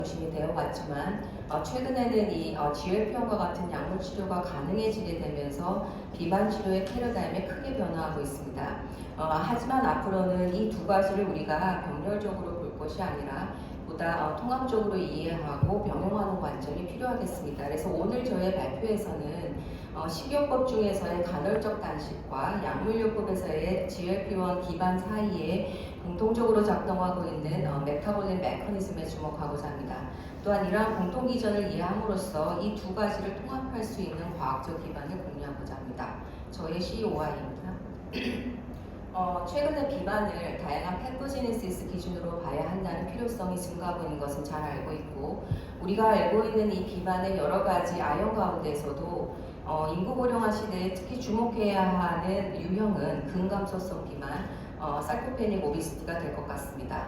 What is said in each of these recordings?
중심이 되어왔지만 최근에는 이 GLP-1과 같은 약물 치료가 가능해지게 되면서 비만 치료의 패러다임이 크게 변화하고 있습니다. 하지만 앞으로는 이 두 가지를 우리가 병렬적으로 볼 것이 아니라 보다 통합적으로 이해하고 병용하는 관점이 필요하겠습니다. 그래서 오늘 저의 발표에서는 식이요법 중에서의 간헐적 단식과 약물요법에서의 GLP-1 기반 사이에 공통적으로 작동하고 있는 메타볼릭 메커니즘에 주목하고자 합니다. 또한 이러한 공통 기전을 이해함으로써 이 두 가지를 통합할 수 있는 과학적 기반을 공유하고자 합니다. 저의 COI입니다. 최근에 비만을 다양한 패토제네시스 기준으로 봐야 한다는 필요성이 증가하고 있는 것은 잘 알고 있고, 우리가 알고 있는 이 비만의 여러 가지 아형 가운데서도 인구 고령화 시대에 특히 주목해야 하는 유형은 근감소성 비만, 사이코페닉 오비시티가 될 것 같습니다.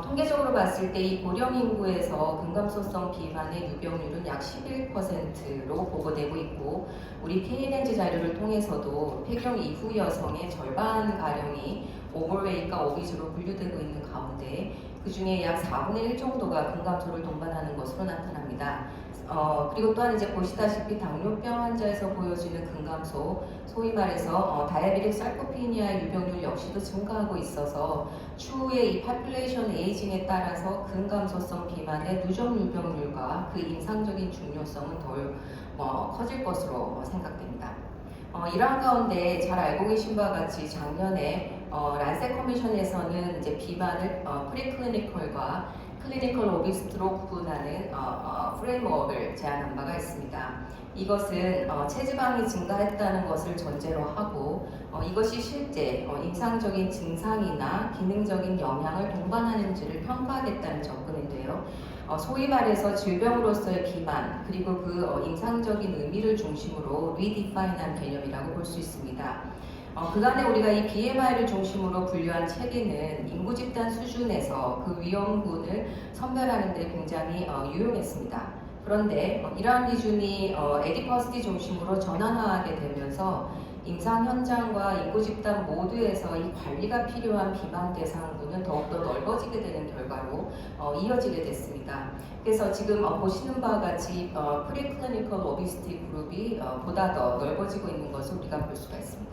통계적으로 봤을 때 이 고령 인구에서 근감소성 비만의 유병률은 약 11%로 보고되고 있고, 우리 KNNG 자료를 통해서도 폐경 이후 여성의 절반가량이 오버웨이트가 오비즈로 분류되고 있는 가운데 그 중에 약 4분의 1 정도가 근감소를 동반하는 것으로 나타납니다. 그리고 또한 이제 보시다시피 당뇨병 환자에서 보여지는 근감소, 소위 말해서 다이아베틱 sarcopenia의 유병률 역시도 증가하고 있어서 추후에 이 파퓰레이션 에이징에 따라서 근감소성 비만의 누적 유병률과 그 임상적인 중요성은 덜 커질 것으로 생각됩니다. 이러한 가운데 잘 알고 계신 바와 같이 작년에 란셋 커미션에서는 이제 비만을 프리클리니컬과 클리니컬 오비스트로 구분하는 프레임워크를 제안한 바가 있습니다. 이것은 체지방이 증가했다는 것을 전제로 하고 이것이 실제 임상적인 증상이나 기능적인 영향을 동반하는지를 평가하겠다는 접근인데요. 소위 말해서 질병으로서의 비만, 그리고 그 임상적인 의미를 중심으로 리디파인한 개념이라고 볼 수 있습니다. 그간에 우리가 이 BMI를 중심으로 분류한 체계는 인구 집단 수준에서 그 위험군을 선별하는 데 굉장히 유용했습니다. 그런데 이러한 기준이 에디퍼시티 중심으로 전환하게 되면서 임상 현장과 인구 집단 모두에서 이 관리가 필요한 비만 대상군은 더욱더 넓어지게 되는 결과로 이어지게 됐습니다. 그래서 지금 보시는 바와 같이 프리클리니컬 오비시티 그룹이 보다 더 넓어지고 있는 것을 우리가 볼 수가 있습니다.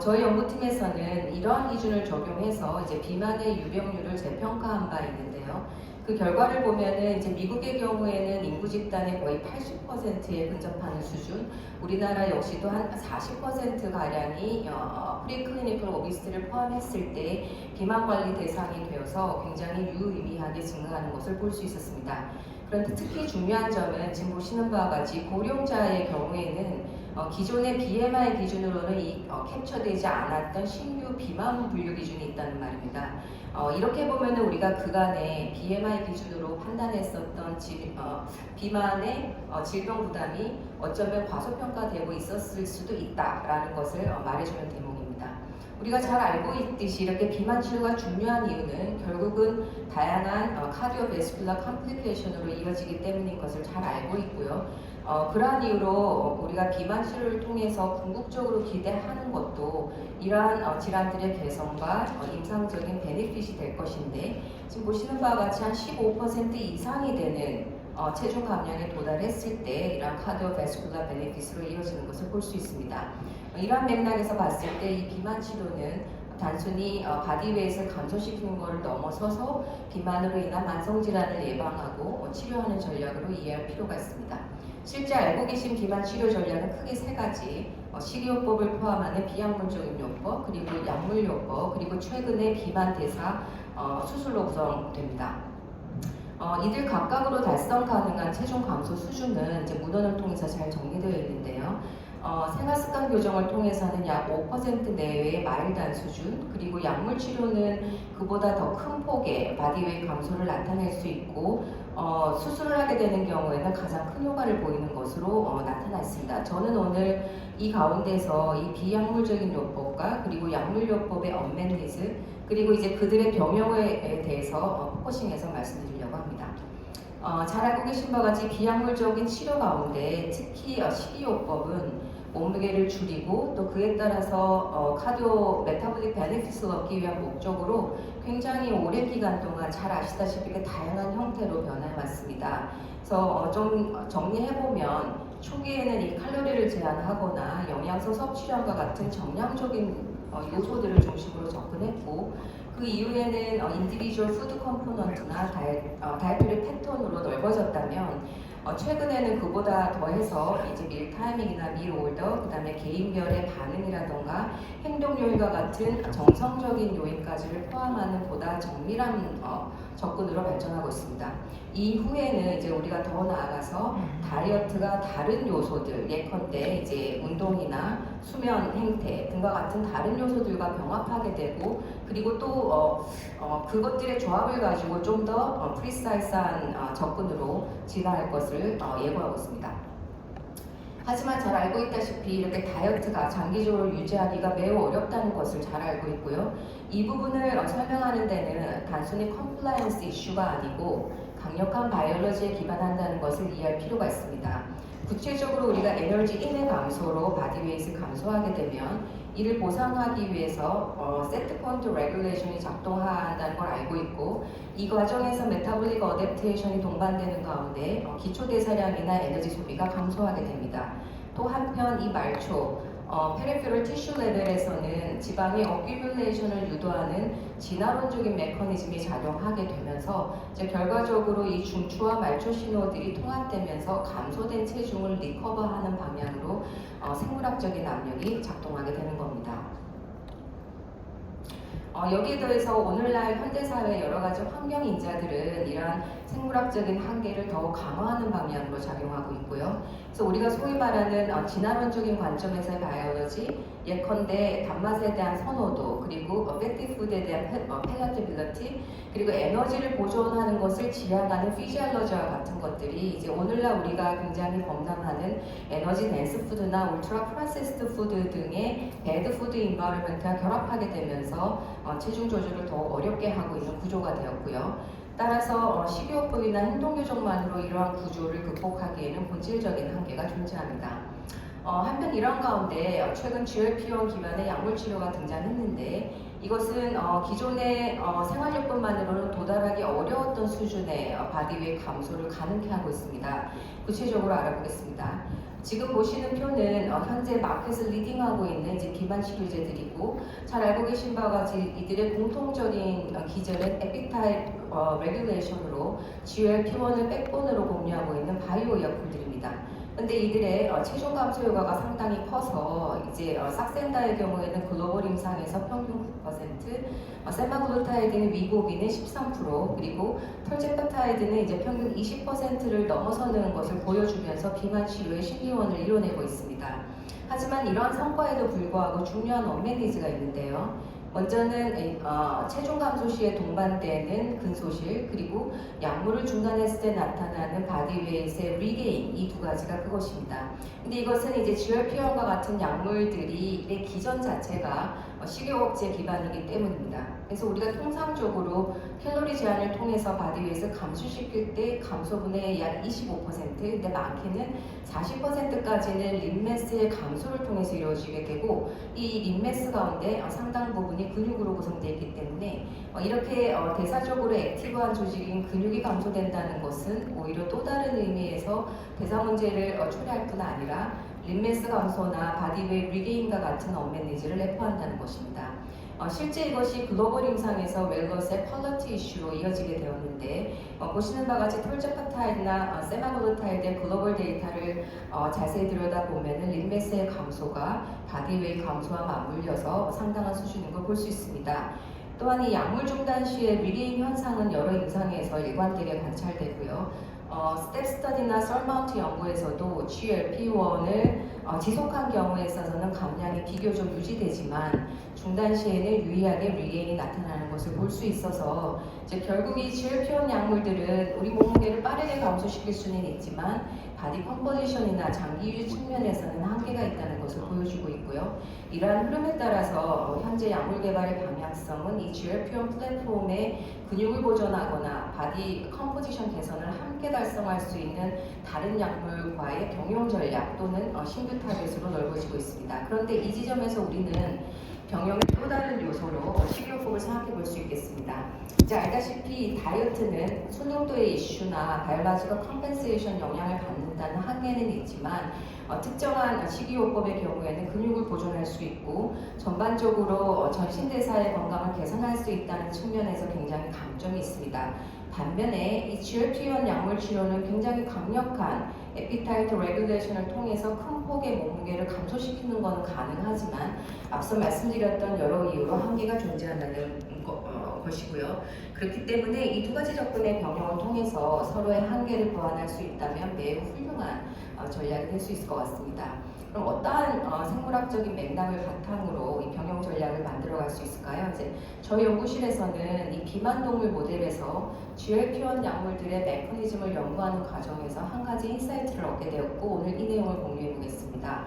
저희 연구팀에서는 이러한 기준을 적용해서 이제 비만의 유병률을 재평가한 바 있는데요. 그 결과를 보면은 이제 미국의 경우에는 인구 집단의 거의 80%에 근접하는 수준, 우리나라 역시도 한 40% 가량이 프리클리니컬 오비스티를 포함했을 때 비만 관리 대상이 되어서 굉장히 유의미하게 증가하는 것을 볼 수 있었습니다. 그런데 특히 중요한 점은 지금 보시는 바와 같이 고령자의 경우에는 기존의 BMI 기준으로는 캡처되지 않았던 신규 비만 분류 기준이 있다는 말입니다. 이렇게 보면 우리가 그간에 BMI 기준으로 판단했었던 비만의 질병 부담이 어쩌면 과소평가되고 있었을 수도 있다라는 것을 말해주는 대목입니다. 우리가 잘 알고 있듯이 이렇게 비만 치료가 중요한 이유는 결국은 다양한 카디오베스큘러 컴플리케이션으로 이어지기 때문인 것을 잘 알고 있고요. 그러한 이유로 우리가 비만 치료를 통해서 궁극적으로 기대하는 것도 이러한 질환들의 개선과 임상적인 베네핏이 될 것인데, 지금 보시는 바와 같이 한 15% 이상이 되는 체중 감량에 도달했을 때 이러한 카디오베스큘러 베네핏으로 이어지는 것을 볼 수 있습니다. 이러한 맥락에서 봤을 때 이 비만 치료는 단순히 바디웨이트를 감소시키는 것을 넘어서서 비만으로 인한 만성질환을 예방하고 치료하는 전략으로 이해할 필요가 있습니다. 실제 알고 계신 비만 치료 전략은 크게 세 가지, 식이요법을 포함하는 비약물적인 요법, 그리고 약물요법, 그리고 최근에 비만 대사 수술로 구성됩니다. 이들 각각으로 달성 가능한 체중 감소 수준은 이제 문헌을 통해서 잘 정리되어 있는데요. 생활습관 교정을 통해서는 약 5% 내외의 마일드한 수준, 그리고 약물 치료는 그보다 더 큰 폭의 바디웨이 감소를 나타낼 수 있고, 수술을 하게 되는 경우에는 가장 큰 효과를 보이는 것으로 나타나 있습니다. 저는 오늘 이 가운데서 이 비약물적인 요법과 그리고 약물요법의 언맷 니즈, 그리고 이제 그들의 병용에 대해서 포커싱해서 말씀드리려고 합니다. 잘 알고 계신 바와 같이 비약물적인 치료 가운데 특히 식이요법은 몸무게를 줄이고 또 그에 따라서 카디오 메타볼릭 베네핏을 얻기 위한 목적으로 굉장히 오랜 기간 동안 잘 아시다시피 다양한 형태로 변해 왔습니다. 그래서 좀 정리해보면 초기에는 이 칼로리를 제한하거나 영양소 섭취량과 같은 정량적인 요소들을 중심으로 접근했고 그 이후에는 인디비주얼 푸드 컴포넌트나 다이어트리 패턴으로 넓어졌다면 최근에는 그보다 더해서 이제 밀 타이밍이나 밀 오더, 그 다음에 개인별의 반응이라던가 행동 요인과 같은 정성적인 요인까지를 포함하는 보다 정밀한 접근으로 발전하고 있습니다. 이후에는 이제 우리가 더 나아가서 다이어트가 다른 요소들, 예컨대 이제 운동이나 수면 행태 등과 같은 다른 요소들과 병합하게 되고 그리고 또 그것들의 조합을 가지고 좀 더 프리사이즈한 접근으로 진화할 것을 예고하고 있습니다. 하지만 잘 알고 있다시피 이렇게 다이어트가 장기적으로 유지하기가 매우 어렵다는 것을 잘 알고 있고요. 이 부분을 설명하는 데는 단순히 컴플라이언스 이슈가 아니고 강력한 바이올로지에 기반한다는 것을 이해할 필요가 있습니다. 구체적으로 우리가 에너지 인의 감소로 바디웨이트 감소하게 되면 이를 보상하기 위해서 세트 포인트 레귤레이션이 작동한다는 걸 알고 있고 이 과정에서 메타볼릭 어댑테이션이 동반되는 가운데 기초 대사량이나 에너지 소비가 감소하게 됩니다. 또 한편 이 말초 페리페럴 티슈 레벨에서는 지방의 어큐뮬레이션을 유도하는 진화론적인 메커니즘이 작용하게 되면서 이제 결과적으로 이 중추와 말초 신호들이 통합되면서 감소된 체중을 리커버하는 방향으로 생물학적인 압력이 작동하게 되는 겁니다. 여기에 더해서 오늘날 현대사회 여러 가지 환경 인자들은 이러한 생물학적인 한계를 더욱 강화하는 방향으로 작용하고 있고요. 그래서 우리가 소위 말하는 진화론적인 관점에서의 바이올로지, 예컨대 단맛에 대한 선호도, 그리고 패티푸드에 대한 펠라티빌리티, 그리고 에너지를 보존하는 것을 지향하는 피지올로지와 같은 것들이 이제 오늘날 우리가 굉장히 범람하는 에너지 댄스 푸드나 울트라 프로세스드 푸드 등의 배드 푸드 인바이러먼트와 결합하게 되면서 체중 조절을 더 어렵게 하고 있는 구조가 되었고요. 따라서 식이요법이나 행동 교정만으로 이러한 구조를 극복하기에는 본질적인 한계가 존재합니다. 한편 이런 가운데 최근 GLP-1 기반의 약물 치료가 등장했는데 이것은 기존의 생활요법만으로는 도달하기 어려웠던 수준의 바디웨이트 감소를 가능케 하고 있습니다. 구체적으로 알아보겠습니다. 지금 보시는 표는 현재 마켓을 리딩하고 있는 이제 기반 치료제들이고 잘 알고 계신 바와 같이 이들의 공통적인 기전은 에픽타입 레귤레이션으로 GLP-1을 백본으로 공유하고 있는 바이오 의약품들입니다. 근데 이들의 체중 감소 효과가 상당히 커서 이제 삭센다의 경우에는 글로벌 임상에서 평균 9%, 세마글루타이드는 위고비는 13%, 그리고 털제페타이드는 이제 평균 20%를 넘어서는 것을 보여주면서 비만 치료의 신기원을 이뤄내고 있습니다. 하지만 이러한 성과에도 불구하고 중요한 언맷 니즈가 있는데요. 먼저는 체중 감소 시에 동반되는 근소실 그리고 약물을 중단했을 때 나타나는 바디웨이트의 리게인 이 두 가지가 그것입니다. 근데 이것은 이제 GLP-1과 같은 약물들이 기전 자체가 식욕억제 기반이기 때문입니다. 그래서 우리가 통상적으로 칼로리 제한을 통해서 바디웨이트를 감소시킬 때 감소분의 약 25%, 근데 많게는 40%까지는 림매스의 감소를 통해서 이루어지게 되고 이 림매스 가운데 상당 부분이 근육으로 구성되어 있기 때문에 이렇게 대사적으로 액티브한 조직인 근육이 감소된다는 것은 오히려 또 다른 의미에서 대사 문제를 초래할 뿐 아니라 림매스 감소나 바디웨이트 리게인과 같은 언맷 니즈를 내포한다는 것입니다. 실제 이것이 글로벌 임상에서 웰너스의 퀄리티 이슈로 이어지게 되었는데 보시는 바와 같이 톨제파타이드나 세마글루타이드의 글로벌 데이터를 자세히 들여다보면 림매스의 감소가 바디웨이트 감소와 맞물려서 상당한 수준인 걸 볼 수 있습니다. 또한 이 약물 중단 시의 리게인 현상은 여러 임상에서 일관되게 관찰되고요. 스텝 스터디나 썰마운트 연구에서도 GLP-1을 지속한 경우에 있어서는 감량이 비교적 유지되지만 중단 시에는 유의하게 리게인이 나타나는 것을 볼 수 있어서 이제 결국 이 GLP-1 약물들은 우리 몸무게를 빠르게 감소시킬 수는 있지만 바디 컴포지션이나 장기 유지 측면에서는 한계가 있다는 것을 보여주고 있고요. 이러한 흐름에 따라서 현재 약물 개발의 방향성은 이 GLP-1 플랫폼의 근육을 보존하거나 바디 컴포지션 개선을 함께 달성할 수 있는 다른 약물과의 병용 전략 또는 신규 타겟으로 넓어지고 있습니다. 그런데 이 지점에서 우리는 병용의 또 다른 요소로 식이요법을 생각해 볼 수 있겠습니다. 이제 알다시피 다이어트는 수능도의 이슈나 바이올로지컬 컴펜세이션 영향을 받는다는 한계는 있지만 특정한 식이요법의 경우에는 근육을 보존할 수 있고 전반적으로 전신대사의 건강을 개선할 수 있다는 측면에서 굉장히 강점이 있습니다. 반면에 이 GLP-1 약물 치료는 굉장히 강력한 에피타이트 레귤레이션을 통해서 큰 폭의 몸무게를 감소시키는 것은 가능하지만 앞서 말씀드렸던 여러 이유로 한계가 존재한다는 것이고요. 그렇기 때문에 이 두 가지 접근의 병용을 통해서 서로의 한계를 보완할 수 있다면 매우 훌륭한 전략이 될 수 있을 것 같습니다. 그럼 어떠한 생물학적인 맥락을 바탕으로 이 병용 전략을 만들어갈 수 있을까요? 이제 저희 연구실에서는 이 비만 동물 모델에서 GLP-1 약물들의 메커니즘을 연구하는 과정에서 한 가지 인사이트를 얻게 되었고 오늘 이 내용을 공유해 보겠습니다.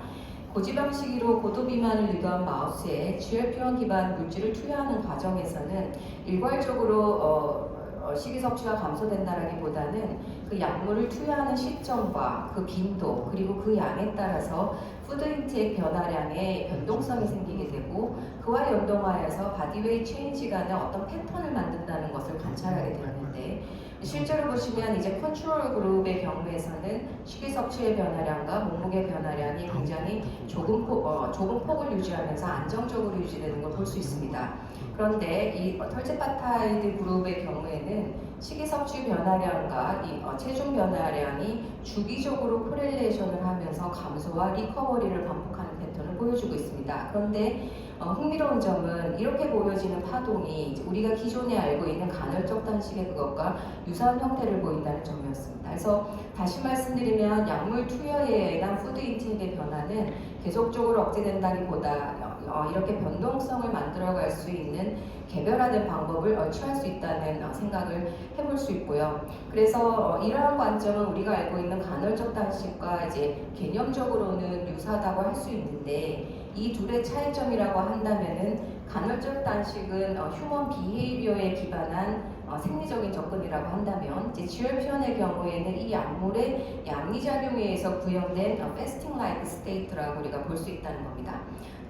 고지방식으로 고도비만을 유도한 마우스에 GLP-1 기반 물질을 투여하는 과정에서는 일괄적으로 식이 섭취가 감소된다라기보다는 그 약물을 투여하는 시점과 그 빈도 그리고 그 양에 따라서 푸드 인테이크 변화량에 변동성이 생기게 되고 그와 연동하여서 바디웨이 체인지 간의 어떤 패턴을 만든다는 것을 관찰하게 되었는데 실제로 보시면 이제 컨트롤 그룹의 경우에서는 식이 섭취의 변화량과 몸무게 변화량이 굉장히 좁은 폭을 유지하면서 안정적으로 유지되는 걸 볼 수 있습니다. 그런데 이 털제파타이드 그룹의 경우에는 식이 섭취 변화량과 이 체중 변화량이 주기적으로 코렐레이션을 하면서 감소와 리커버리를 반복하는 패턴을 보여주고 있습니다. 그런데 흥미로운 점은 이렇게 보여지는 파동이 우리가 기존에 알고 있는 간헐적 단식의 그것과 유사한 형태를 보인다는 점이었습니다. 그래서 다시 말씀드리면 약물 투여에 의한 푸드 인테이크의 변화는 계속적으로 억제된다기보다 이렇게 변동성을 만들어갈 수 있는 개별화된 방법을 취할 수 있다는 생각을 해볼 수 있고요. 그래서 이러한 관점은 우리가 알고 있는 간헐적 단식과 이제 개념적으로는 유사하다고 할 수 있는데 이 둘의 차이점이라고 한다면은 간헐적 단식은 휴먼 비헤이비어에 기반한 생리적인 접근이라고 한다면 이제 GLP-1의 경우에는 이 약물의 양리작용에 의해서 구현된 패스팅 라이크 스테이트라고 우리가 볼 수 있다는 겁니다.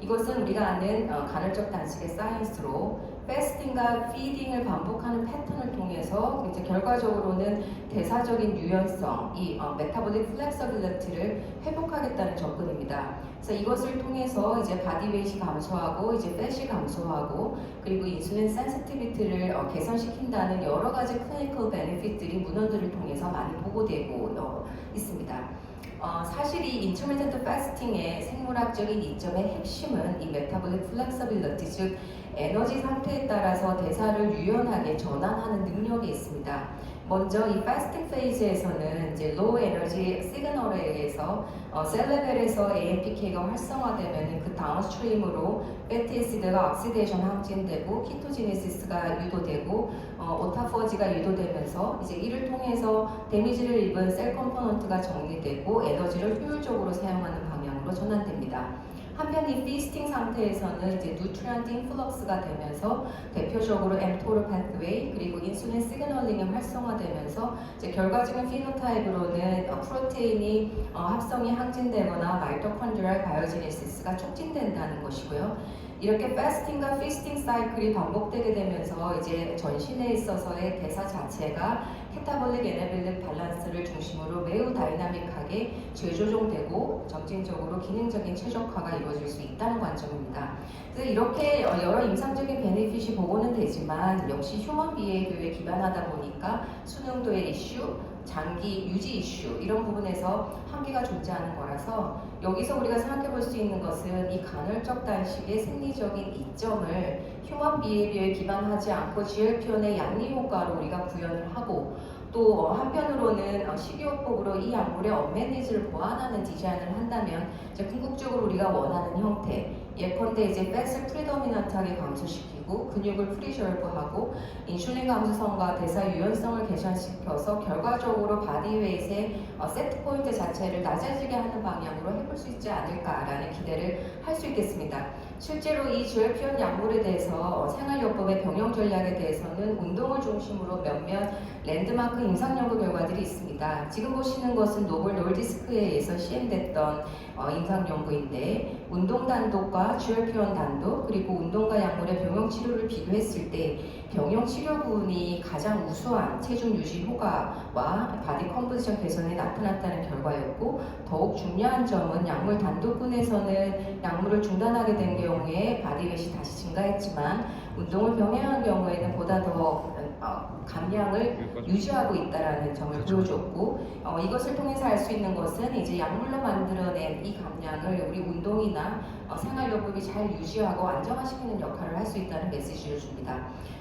이것은 우리가 아는 간헐적 단식의 사이언스로 패스팅과 피딩을 반복하는 패턴을 통해서 이제 결과적으로는 대사적인 유연성, 이 메타볼릭 플렉서빌리티를 회복하겠다는 접근입니다. 그래서 이것을 통해서 이제 바디웨이트 감소하고 이제 팻이 감소하고 그리고 인슐린 센시티비티를 개선시킨다는 여러 가지 클리니컬 베네핏들이 문헌들을 통해서 많이 보고되고 있습니다. 사실 이 인터미디언트 패스팅의 생물학적인 이점의 핵심은 이 메타볼릭 플렉서빌리티, 즉 에너지 상태에 따라서 대사를 유연하게 전환하는 능력이 있습니다. 먼저 이 패스팅 페이즈에서는 이제 로우 에너지 시그널에 의해서 셀 레벨에서 AMPK가 활성화되면 그 다운스트림으로 패티 애시드가 억시데이션 항진되고 키토제네시스가 유도되고 오타포지가 유도되면서 이제 이를 통해서 데미지를 입은 셀 컴포넌트가 정리되고 에너지를 효율적으로 사용하는 방향으로 전환됩니다. 한편 이 피스팅 상태에서는 이제 뉴트리언트 인플럭스가 되면서 대표적으로 mTOR pathway 그리고 인슐린 시그널링이 활성화되면서 이제 결과적인 피노타입으로는 프로테인이 합성이 항진되거나 마이토콘드리얼 바이오제네시스가 촉진된다는 것이고요. 이렇게 패스팅과 피스팅 사이클이 반복되게 되면서 이제 전신에 있어서의 대사 자체가 캐타볼릭 에너빌릭 밸런스를 중심으로 매우 다이나믹하게 재조정되고 점진적으로 기능적인 최적화가 이루어질 수 있다는 관점입니다. 그래서 이렇게 여러 임상적인 베네핏이 보고는 되지만 역시 휴먼 비헤이비어에 기반하다 보니까 수능도의 이슈, 장기 유지 이슈 이런 부분에서 한계가 존재하는 거라서 여기서 우리가 생각해 볼 수 있는 것은 이 간헐적 단식의 생리적인 이점을 휴먼 비헤이비어에 기반하지 않고 GLP-1의 양리 효과로 우리가 구현을 하고 또 한편으로는 식이요법으로 이 약물의 언맷 니즈를 보완하는 디자인을 한다면 이제 궁극적으로 우리가 원하는 형태 예컨대 이제 팻을 프리도미넌트하게 감소시키고 근육을 프리저브하고 인슐린 감소성과 대사 유연성을 개선시켜서 결과적으로 바디웨이트의 세트 포인트 자체를 낮아지게 하는 방향으로 해볼 수 있지 않을까라는 기대를 할 수 있겠습니다. 실제로 이 GLP-1 약물에 대해서 생활요법의 병용 전략에 대해서는 운동을 중심으로 몇몇 랜드마크 임상 연구 결과들이 있습니다. 지금 보시는 것은 노볼 놀디스크에 의해서 시행됐던 임상 연구인데 운동 단독과 GLP-1 단독 그리고 운동과 약물의 병용 치료를 비교했을 때 병용 치료군이 가장 우수한 체중 유지 효과와 바디 컴포지션 개선에 나타났다는 결과였고 더욱 중요한 점은 약물 단독군에서는 약물을 중단하게 된 경우에 바디웨이트 다시 증가했지만 운동을 병행한 경우에는 보다 더 감량을 유지하고 있다는 점을 보여줬고 이것을 통해서 알 수 있는 것은 이제 약물로 만들어낸 이 감량을 우리 운동이나 생활요법이 잘 유지하고 안정화시키는 역할을 할 수 있다는 메시지를 줍니다.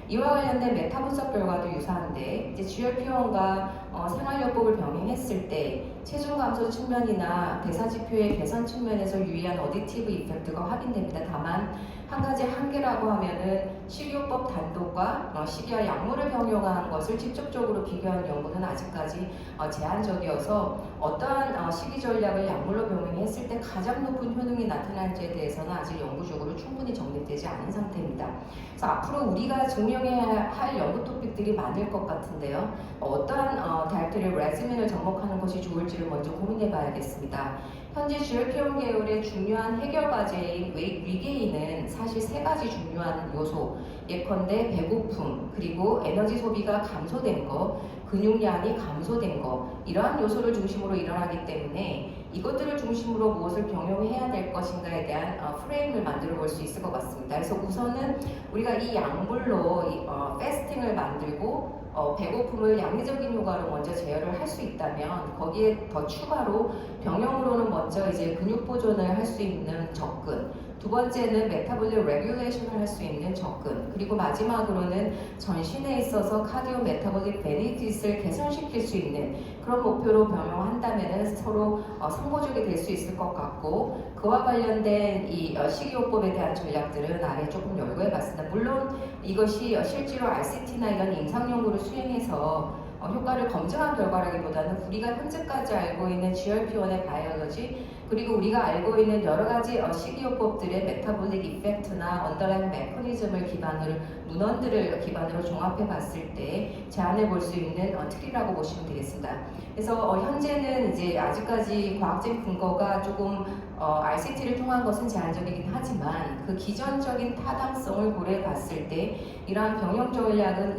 이와 관련된 메타 분석 결과도 유사한데 이제 GLP-1과 생활요법을 병행했을 때 체중 감소 측면이나 대사 지표의 개선 측면에서 유의한 어딕티브 이펙트가 확인됩니다. 다만 한 가지 한계라고 하면은 식이요법 단독과 식이와 약물을 병용한 것을 직접적으로 비교한 연구는 아직까지 제한적이어서 어떠한 식이 전략을 약물로 병행했을 때 가장 높은 효능이 나타날지에 대해서는 아직 연구적으로 충분히 정립되지 않은 상태입니다. 그래서 앞으로 우리가 증명해야 할 연구 토픽들이 많을 것 같은데요. 어떠한 다이어트리 레지멘을 접목하는 것이 좋을지를 먼저 고민해 봐야겠습니다. 현재 GLP-1 계열의 중요한 해결 과제인 웨이트 리게인은 사실 세 가지 중요한 요소, 예컨대 배고픔, 그리고 에너지 소비가 감소된 거, 근육량이 감소된 거, 이러한 요소를 중심으로 일어나기 때문에 이것들을 중심으로 무엇을 병용해야 될 것인가에 대한 프레임을 만들어 볼 수 있을 것 같습니다. 그래서 우선은 우리가 이 약물로 패스팅을 만들고 배고픔을 양리적인 효과로 먼저 제어를 할 수 있다면 거기에 더 추가로 병용으로는 먼저 이제 근육 보존을 할 수 있는 접근, 두 번째는 메타볼릭 레귤레이션을 할 수 있는 접근, 그리고 마지막으로는 전신에 있어서 카디오 메타볼릭 베네핏을 개선시킬 수 있는 그런 목표로 병용한다면 서로 상호적이 될 수 있을 것 같고 그와 관련된 이 식이요법에 대한 전략들은 아래 조금 열거해봤습니다. 물론 이것이 실제로 RCT나 이런 임상 연구를 수행해서 효과를 검증한 결과라기보다는 우리가 현재까지 알고 있는 GLP-1의 바이올로지 그리고 우리가 알고 있는 여러 가지 식이요법들의 메타볼릭 이펙트나 언더라인 메커니즘을 기반으로 문헌들을 기반으로 종합해 봤을 때 제안해 볼 수 있는 틀이라고 보시면 되겠습니다. 그래서 현재는 이제 아직까지 과학적 근거가 조금 RCT를 통한 것은 제한적이긴 하지만 그 기전적인 타당성을 고려해 봤을 때 이러한 병용 전략은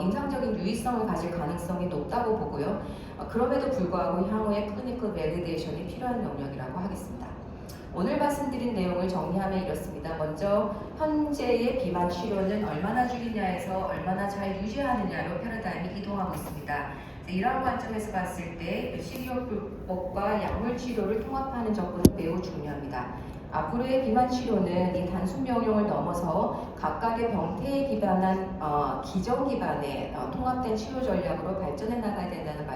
임상적인 유의성을 가질 가능성이 높다고 보고요. 그럼에도 불구하고 향후에 클리니컬 밸리데이션이 필요한 영역이라고 하겠습니다. 오늘 말씀드린 내용을 정리하면 이렇습니다. 먼저 현재의 비만 치료는 얼마나 줄이냐에서 얼마나 잘 유지하느냐로 패러다임이 이동하고 있습니다. 이러한 관점에서 봤을 때 식이요법과 약물 치료를 통합하는 접근은 매우 중요합니다. 앞으로의 비만 치료는 이 단순 병용을 넘어서 각각의 병태에 기반한 기전 기반의 통합된 치료 전략으로 발전해 나가야 된다는